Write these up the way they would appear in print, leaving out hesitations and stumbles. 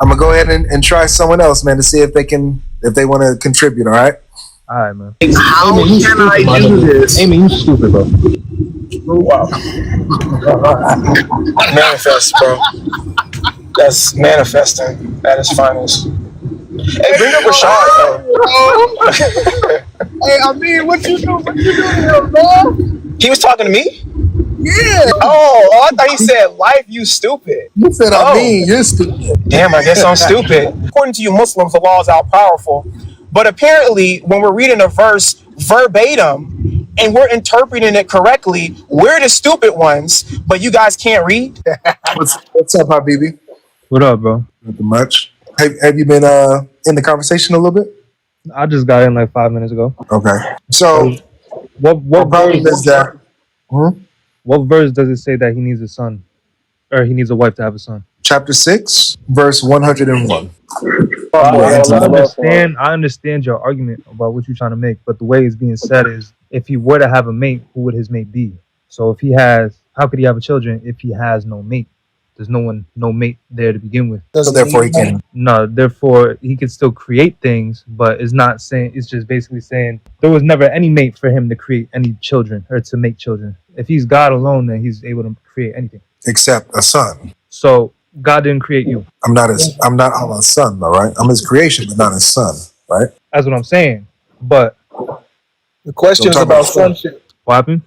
I'm gonna go ahead and try someone else, man, to see if they want to contribute. All right. All right, man. How can I do this? Amy, you stupid, bro. Wow. Manifest, bro. That's manifesting at its finest. Hey, bring up Rashad, though. Hey, I mean, what you doing here, bro? He was talking to me? Yeah. Oh, I thought he said, life, you stupid. You said, I mean, you're stupid. Damn, I guess I'm stupid. According to you Muslims, the law is all powerful. But apparently, when we're reading a verse verbatim and we're interpreting it correctly, we're the stupid ones, but you guys can't read? What's up, Habibi? What up, bro? Nothing much. Have you been in the conversation a little bit? I just got in like 5 minutes ago. Okay. So what problem verse is that? What verse does it say that he needs a son, or he needs a wife to have a son? Chapter 6, verse 101. I understand your argument about what you're trying to make, but the way it's being said is, if he were to have a mate, who would his mate be? So if he has, how could he have a children if he has no mate? There's no mate there to begin with. So therefore he can. No, therefore he could still create things, but it's not saying, it's just basically saying there was never any mate for him to create any children or to make children. If he's God alone, then he's able to create anything. Except a son. So God didn't create you. I'm not Allah's son, though, right? I'm his creation, but not his son, right? That's what I'm saying. But the question is about sonship. What happened?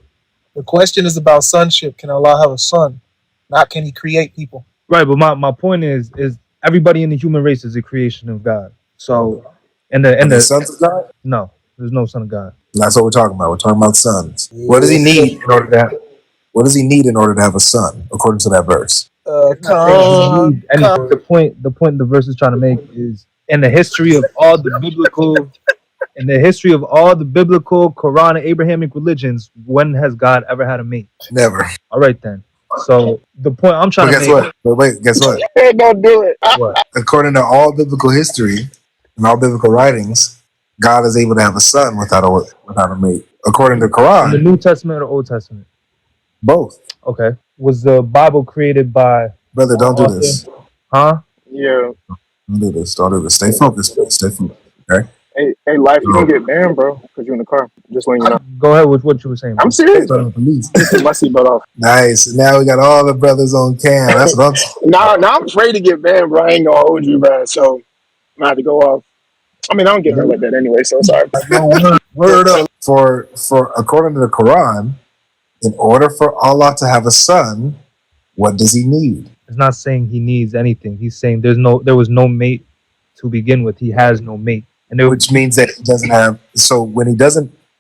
The question is about sonship. Can Allah have a son? Not can he create people? Right, but my point is everybody in the human race is a creation of God. So and the sons of God? No, there's no son of God. That's what we're talking about. We're talking about sons. What does he need in order to have? What does he need in order to have a son, according to that verse? The point the verse is trying to make is, in the history of all the biblical Quran and Abrahamic religions, when has God ever had a mate? Never. All right then. So the point I'm trying to make. Guess what? Don't do it. What? According to all biblical history and all biblical writings, God is able to have a son without a mate. According to the Quran. In the New Testament or Old Testament? Both. Okay. Was the Bible created by? Brother, don't do this. Huh? Yeah. Don't do this. Don't do this. Stay focused, please. Stay focused. Okay. Hey, life, you gonna get banned, bro, because you're in the car. Just letting you know. Go ahead with what you were saying. I'm serious. Take my seatbelt off. Nice. Now we got all the brothers on cam. That's what I'm saying. Now I'm afraid to get banned, bro. I ain't gonna hold you, bro. So I'm gonna have to go off. I mean, I don't get hurt like that anyway, so sorry. Word up. For according to the Quran, in order for Allah to have a son, what does he need? It's not saying he needs anything. He's saying there was no mate to begin with. He has no mate. Which means that he doesn't have. So when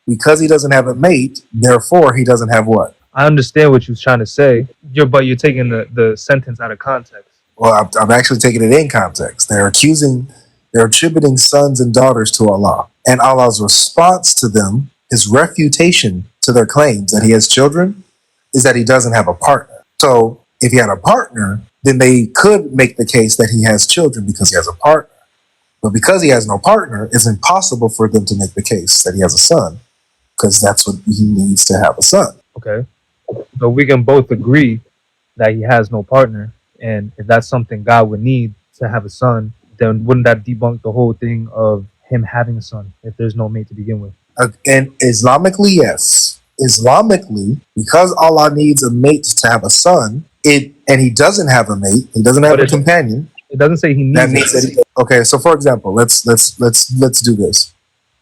because he doesn't have a mate, therefore he doesn't have what? I understand what you're trying to say. But you're taking the sentence out of context. Well, I'm actually taking it in context. They're attributing sons and daughters to Allah, and Allah's response to them, his refutation to their claims that he has children, is that he doesn't have a partner. So if he had a partner, then they could make the case that he has children because he has a partner. But because he has no partner, it's impossible for them to make the case that he has a son, because that's what he needs to have a son. Okay. So we can both agree that he has no partner, and if that's something God would need to have a son, then wouldn't that debunk the whole thing of him having a son if there's no mate to begin with? And Islamically, yes. Islamically, because Allah needs a mate to have a son, and he doesn't have a mate, he doesn't have a companion. It doesn't say he needs. That means that okay. So, for example, let's do this.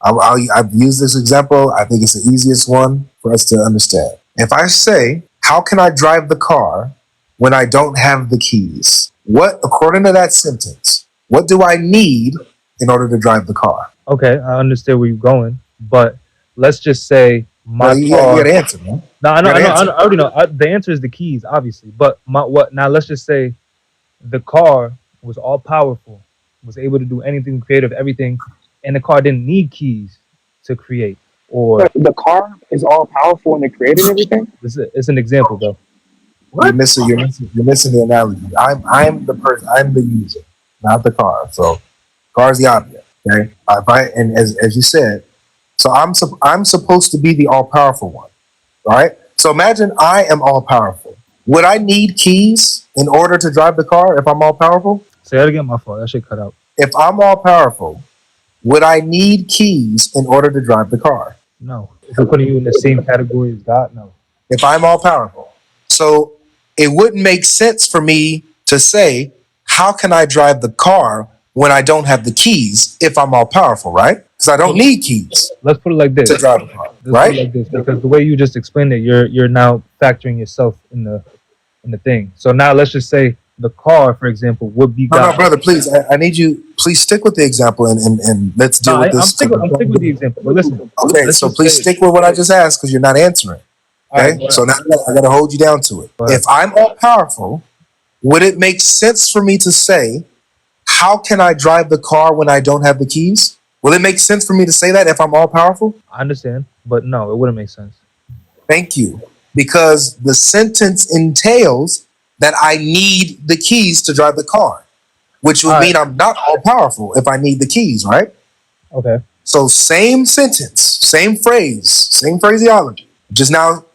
I've used this example. I think it's the easiest one for us to understand. If I say, "How can I drive the car when I don't have the keys?" What, according to that sentence, what do I need in order to drive the car? Okay, I understand where you're going, but let's just say my car. You got to answer, man. No, I already know. The answer is the keys, obviously. But now? Let's just say the car was all powerful, was able to do anything creative, everything, and the car didn't need keys to create. Or the car is all powerful and it created everything. It's an example, though. You're missing the analogy. I'm the person. I'm the user, not the car. So, car is the object. Okay. And as you said, so I'm supposed to be the all powerful one, right? So imagine I am all powerful. Would I need keys in order to drive the car if I'm all powerful? Say that again. My fault. That shit cut out. If I'm all powerful, would I need keys in order to drive the car? No. If we're putting you in the same category as God, no. If I'm all powerful. So it wouldn't make sense for me to say, how can I drive the car when I don't have the keys if I'm all powerful, right? Because I don't need keys Let's put it like this. to drive the car, Let's put it right? like this, because the way you just explained it, you're now factoring yourself in the thing. So now let's just say the car, for example, would be No, God. no, brother, please. I need you. Please stick with the example and let's deal No, with I'm this. sticking with the example. But listen. Okay, let's so just please say- stick with what I just asked because you're not answering. All Okay, right, go so ahead. now I got to hold you down to it. Go ahead. If I'm all powerful, would it make sense for me to say, how can I drive the car when I don't have the keys? Will it make sense for me to say that if I'm all powerful? I understand, but no, it wouldn't make sense. Thank you. Because the sentence entails that I need the keys to drive the car, which would All right. mean I'm not all powerful if I need the keys, right? Okay. So same sentence, same phrase, same phraseology, just now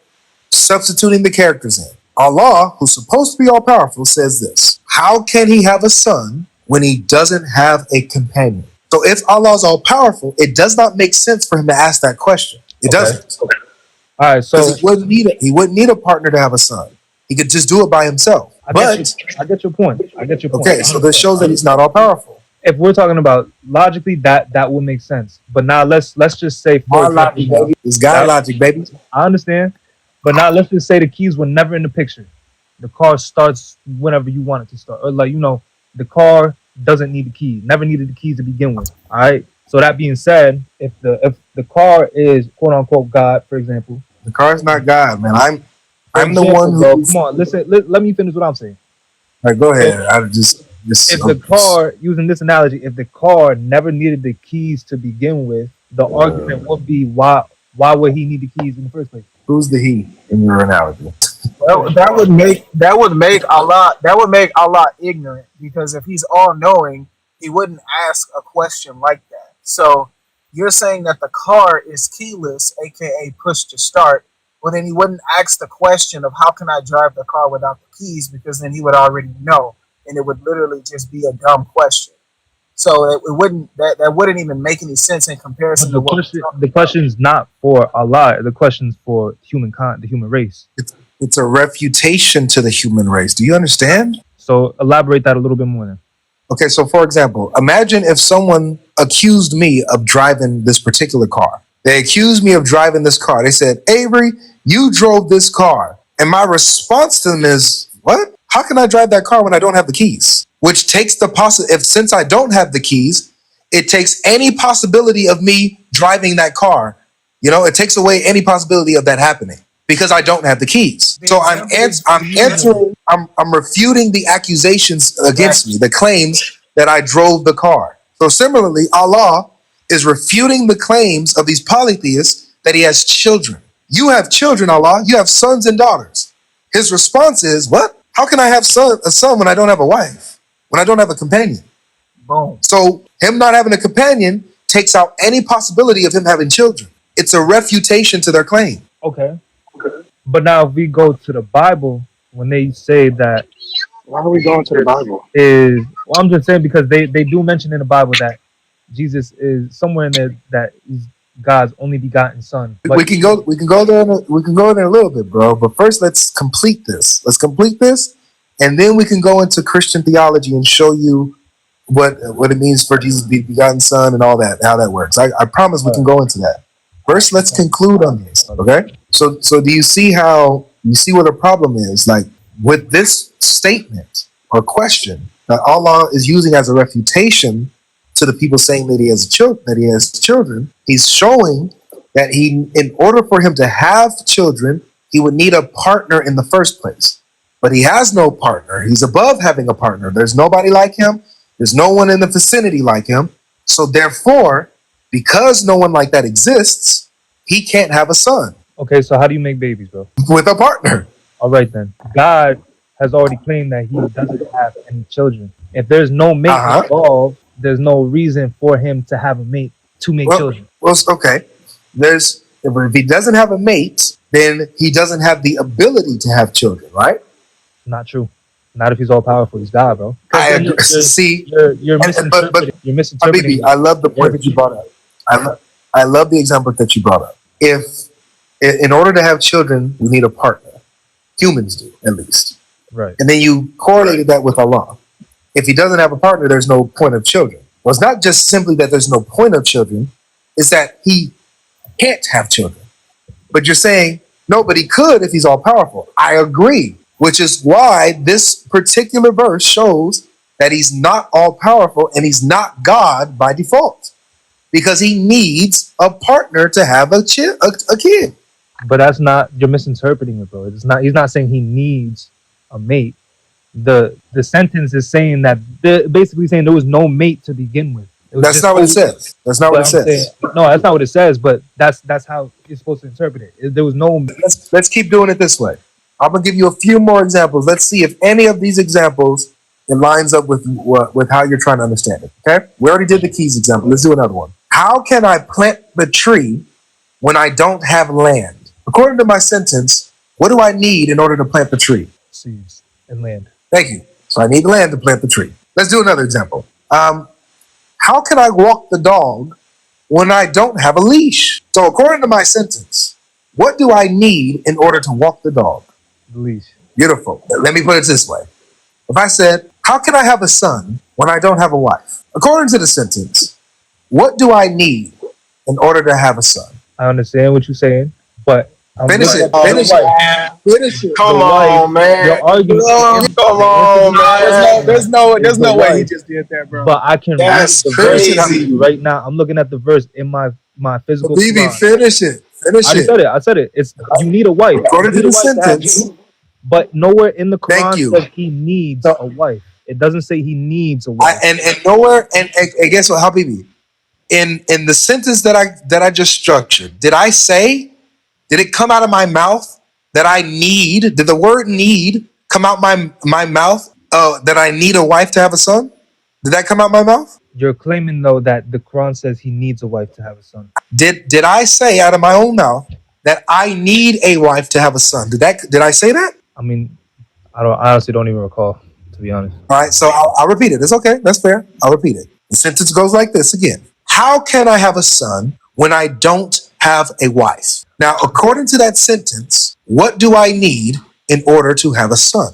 substituting the characters in. Allah, who's supposed to be all powerful, says this: how can he have a son when he doesn't have a companion? So if Allah is all powerful, it does not make sense for him to ask that question. It Okay. doesn't. All right. So Because he wouldn't need a partner to have a son. He could just do it by himself. I But get your point. I get your point. okay, so this shows that he's not all powerful. If we're talking about logically, that would make sense. But now let's just say, for God example, logic, baby. It's God logic, baby. I understand, but now let's just say the keys were never in the picture. The car starts whenever you want it to start, or the car doesn't need the keys. Never needed the keys to begin with. All right. So that being said, if the car is quote unquote God, for example, The car's not God, man. for I'm the example, one bro, who. come on, listen. Let me finish what I'm saying. All right, go ahead. I just If the car, using this analogy, if the car never needed the keys to begin with, the argument would be why would he need the keys in the first place? Who's the he in your analogy? That would make Allah ignorant, because if he's all knowing, he wouldn't ask a question like that. So you're saying that the car is keyless, aka push to start. Well, then he wouldn't ask the question of how can I drive the car without the keys, because then he would already know, and it would literally just be a dumb question. So it wouldn't that wouldn't even make any sense in comparison to But what the question's not for Allah. The question's for humankind, the human race. It's a refutation to the human race. Do you understand? So elaborate that a little bit more. Then. Okay, so for example, imagine if someone accused me of driving this particular car. They accused me of driving this car. They said, Avery, you drove this car. And my response to them is, what? How can I drive that car when I don't have the keys? Which takes the since I don't have the keys, it takes any possibility of me driving that car. You know, it takes away any possibility of that happening because I don't have the keys. So I'm refuting the accusations against me, the claims that I drove the car. So similarly, Allah is refuting the claims of these polytheists that he has children. You have children, Allah. You have sons and daughters. His response is, what? How can I have a son when I don't have a wife? When I don't have a companion? boom. So him not having a companion takes out any possibility of him having children. It's a refutation to their claim. Okay. But now if we go to the Bible, when they say that Why are we going to the Bible? well, I'm just saying because they do mention in the Bible that Jesus is somewhere in there that he's God's only begotten son. But we can go there in a little bit, bro. But first, let's complete this. And then we can go into Christian theology and show you what it means for Jesus to be begotten son and all that, how that works. I promise we can go into that. First, let's conclude on this. Okay. So do you see where the problem is? Like with this statement or question that Allah is using as a refutation to the people saying that he has children, he's showing that in order for him to have children, he would need a partner in the first place. But he has no partner. He's above having a partner. There's nobody like him. There's no one in the vicinity like him. So therefore, because no one like that exists, he can't have a son okay, so how do you make babies, bro? with a partner. All right then. God has already claimed that he doesn't have any children. If there's no mate involved, there's no reason for him to have a mate to make children. Well, okay. If he doesn't have a mate, then he doesn't have the ability to have children, right? Not true. Not if he's all powerful. He's God, bro. 'Cause I then agree. See, you're misinterpreting. You're misinterpreting. Habibi, I love the point that you brought up. I love the example that you brought up. If in order to have children, we need a partner. Humans do, at least. Right. And then you correlated that with Allah. If he doesn't have a partner, there's no point of children. Well, it's not just simply that there's no point of children, it's that he can't have children. But you're saying, no, but he could if he's all powerful. I agree, which is why this particular verse shows that he's not all powerful and he's not God by default, because he needs a partner to have a kid. But that's not. You're misinterpreting it, bro. It's not. He's not saying he needs a mate. The sentence is saying that they're basically saying there was no mate to begin with. That's not what it says. That's not what it says. No, that's not what it says. But that's how you're supposed to interpret it. There was no. Let's keep doing it this way. I'm gonna give you a few more examples. Let's see if any of these examples it lines up with how you're trying to understand it. Okay, we already did the keys example. Let's do another one. How can I plant the tree when I don't have land? According to my sentence, what do I need in order to plant the tree? Seeds and land. Thank you. So I need land to plant the tree. Let's do another example. How can I walk the dog when I don't have a leash? So according to my sentence, what do I need in order to walk the dog? The leash. Beautiful. Let me put it this way. If I said, how can I have a son when I don't have a wife? According to the sentence, what do I need in order to have a son? I understand what you're saying, but Finish it. Finish it. Come on, man. Your argument. Come on, man. There's no way he just did that, bro. But I can read That's the verse crazy. right now. I'm looking at the verse in my physical. Bibi, Quran. finish it. Finish I it. said it. I said it. It's you need a wife. According You to need the a wife to have sentence. you. But nowhere in the Thank Quran you. says he needs a wife. It doesn't say he needs a wife. And nowhere and guess what, Habibi? In the sentence that I just structured, did I say? Did it come out of my mouth that I need? Did the word "need" come out my mouth? That I need a wife to have a son? Did that come out my mouth? You're claiming though that the Quran says he needs a wife to have a son. Did I say out of my own mouth that I need a wife to have a son? Did I say that? I mean, I honestly don't even recall, to be honest. All right, so I'll repeat it. It's okay. That's fair. I'll repeat it. The sentence goes like this again. How can I have a son when I don't have a wife? Now, according to that sentence, what do I need in order to have a son?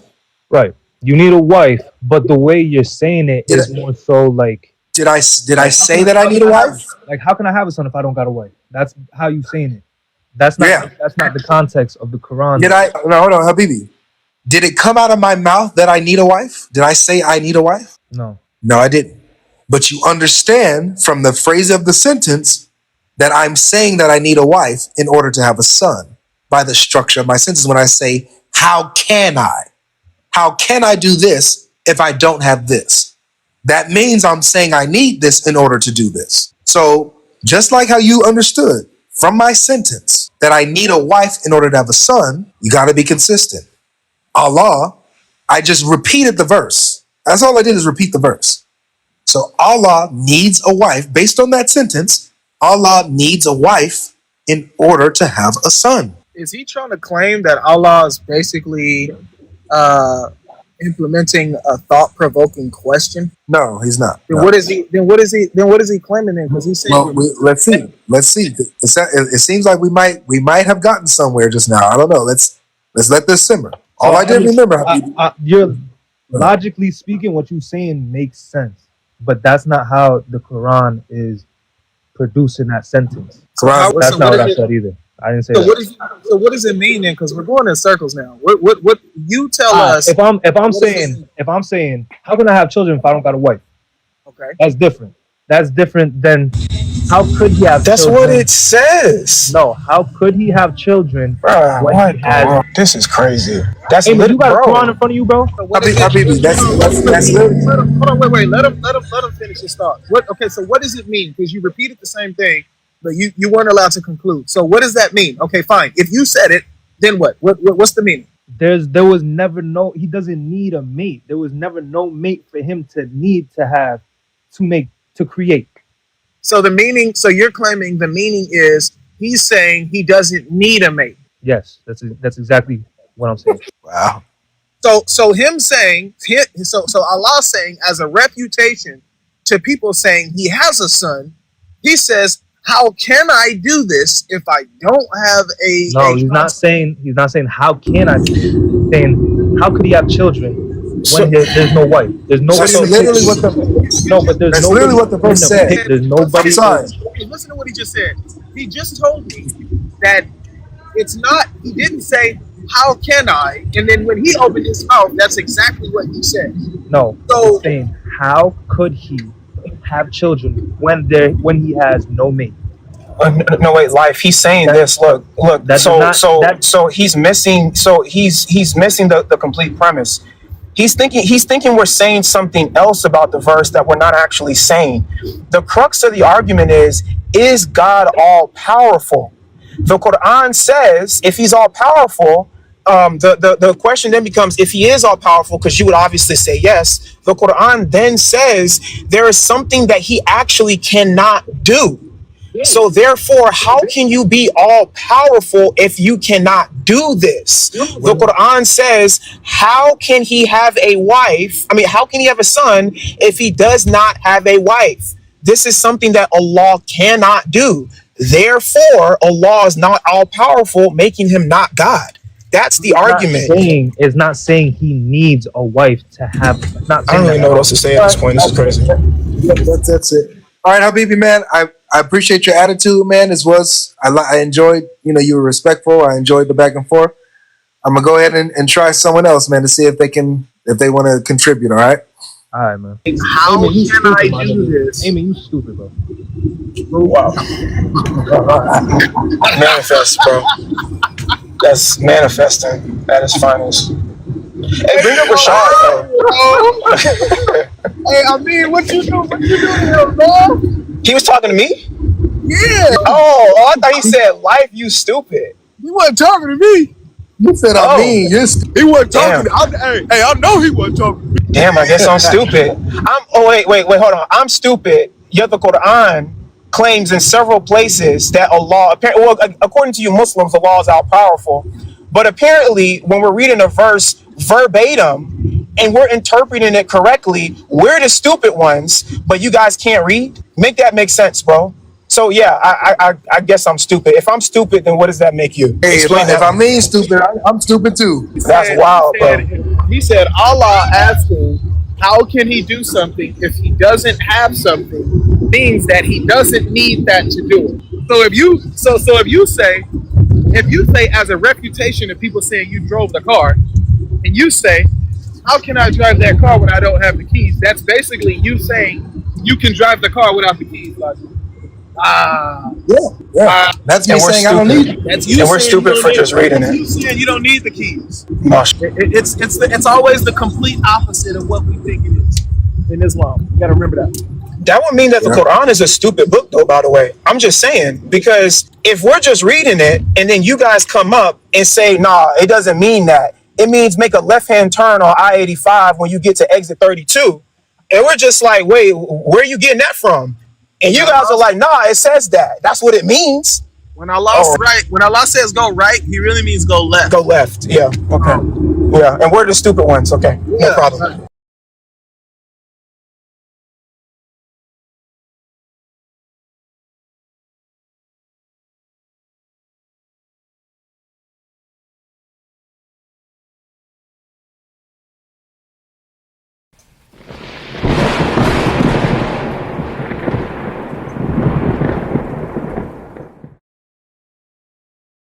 Right. You need a wife, but the way you're saying it is more so like. Did I say that I need a wife? Like, how can I have a son if I don't got a wife? That's how you saying it. That's not. Yeah. That's not the context of the Quran. No, hold on, Habibi. Did it come out of my mouth that I need a wife? Did I say I need a wife? No. No, I didn't. But you understand from the phrase of the sentence that I'm saying that I need a wife in order to have a son by the structure of my sentence when I say, how can I? How can I do this if I don't have this? That means I'm saying I need this in order to do this. So just like how you understood from my sentence that I need a wife in order to have a son, you got to be consistent. Allah, I just repeated the verse. That's all I did is repeat the verse. So Allah needs a wife. Based on that sentence, Allah needs a wife in order to have a son. Is he trying to claim that Allah is basically implementing a thought-provoking question? No, he's not. Then No. what is he? Then what is he claiming then? Because he's saying, Well, let's see. Let's see. It seems like we might have gotten somewhere just now. I don't know. Let's let this simmer. All I did remember, You're logically speaking, what you're saying makes sense, but that's not how the Quran is producing that sentence. Quran, That's not what I said either. I didn't say that. So what does it mean then? Because we're going in circles now. What you tell us? If I'm saying, how can I have children if I don't got a wife? Okay, That's different. That's different than how could he have that's children? what it says. No, how could he have children? Bro, when what? he has- Bro, this is crazy. That's Hey, man, you got a bro. Quran in front of you, bro? So what is it? Habibi, that's literally. Hold on, wait. Let him finish his thought. Okay, so what does it mean? Because you repeated the same thing, but you weren't allowed to conclude. So what does that mean? Okay, fine. If you said it, then what? What's the meaning? There was never he doesn't need a mate. There was never no mate for him to need to have to create. So the meaning. So you're claiming the meaning is he's saying he doesn't need a mate. Yes, that's exactly what I'm saying. Wow. So him saying, so Allah saying as a refutation to people saying he has a son, he says, how can I do this if I don't have No, he's not saying how can I do this? He's saying how could he have children when there's no wife? There's nobody. That's literally what the That's literally what the verse said. There's nobody. I'm sorry. Listen to what he just said. He just told me that it's not. He didn't say how can I, and then when he opened his mouth, that's exactly what he said. No. So he's saying how could he have children when he has no mate? No wait, life. He's saying this. Look. So he's missing. So he's missing the complete premise. He's thinking we're saying something else about the verse that we're not actually saying. The crux of the argument is God all powerful? The Quran says if he's all powerful, the question then becomes if he is all powerful, because you would obviously say yes. The Quran then says there is something that he actually cannot do. So therefore, how can you be all powerful if you cannot do this? The Quran says, how can he have a wife? I mean, how can he have a son if he does not have a wife? This is something that Allah cannot do. Therefore, Allah is not all powerful, making him not God. That's the argument. It's not saying he needs a wife to have. I don't really know what else to say at this point. This is crazy. That's it. All right, Habibi, man. I appreciate your attitude, man. I enjoyed. You were respectful. I enjoyed the back and forth. I'm gonna go ahead and try someone else, man, to see if they want to contribute. All right. All right, man. How can I do this? Amy, you stupid, bro. Wow. Manifest, bro. That's manifesting at its finest. Hey, bring up Rashad, though. Hey, I mean, what you doing here, man? He was talking to me? Yeah. Oh, I thought he said, life, you stupid. He wasn't talking to me. You said, I mean, he wasn't talking to me. I know he wasn't talking to me. Damn, I guess I'm stupid. Wait, hold on. I'm stupid. Yet the Quran claims in several places that Allah, according to you Muslims, Allah is all powerful. But apparently, when we're reading a verse verbatim and we're interpreting it correctly, we're the stupid ones, but you guys can't read? Make that make sense, bro. So yeah, I guess I'm stupid. If I'm stupid, then what does that make you? Hey, if I mean stupid, I'm stupid too. That's wild, bro. He said Allah asked him, how can he do something if he doesn't have something? Means that he doesn't need that to do it. So if you say as a refutation of people saying you drove the car, and you say, how can I drive that car when I don't have the keys? That's basically you saying you can drive the car without the keys. Like, that's me saying I don't need it. That's you. And we're stupid for just reading it. You saying you don't need the keys. Gosh. It's always the complete opposite of what we think it is in Islam. You got to remember that. That would mean that the Quran is a stupid book, though, by the way. I'm just saying, because if we're just reading it and then you guys come up and say, nah, it doesn't mean that. It means make a left-hand turn on I-85 when you get to exit 32. And we're just like, wait, where are you getting that from? And you guys are like, nah, it says that. That's what it means. When Allah says go right, he really means go left. Go left, yeah. Okay. Yeah, and we're the stupid ones. Okay, no problem.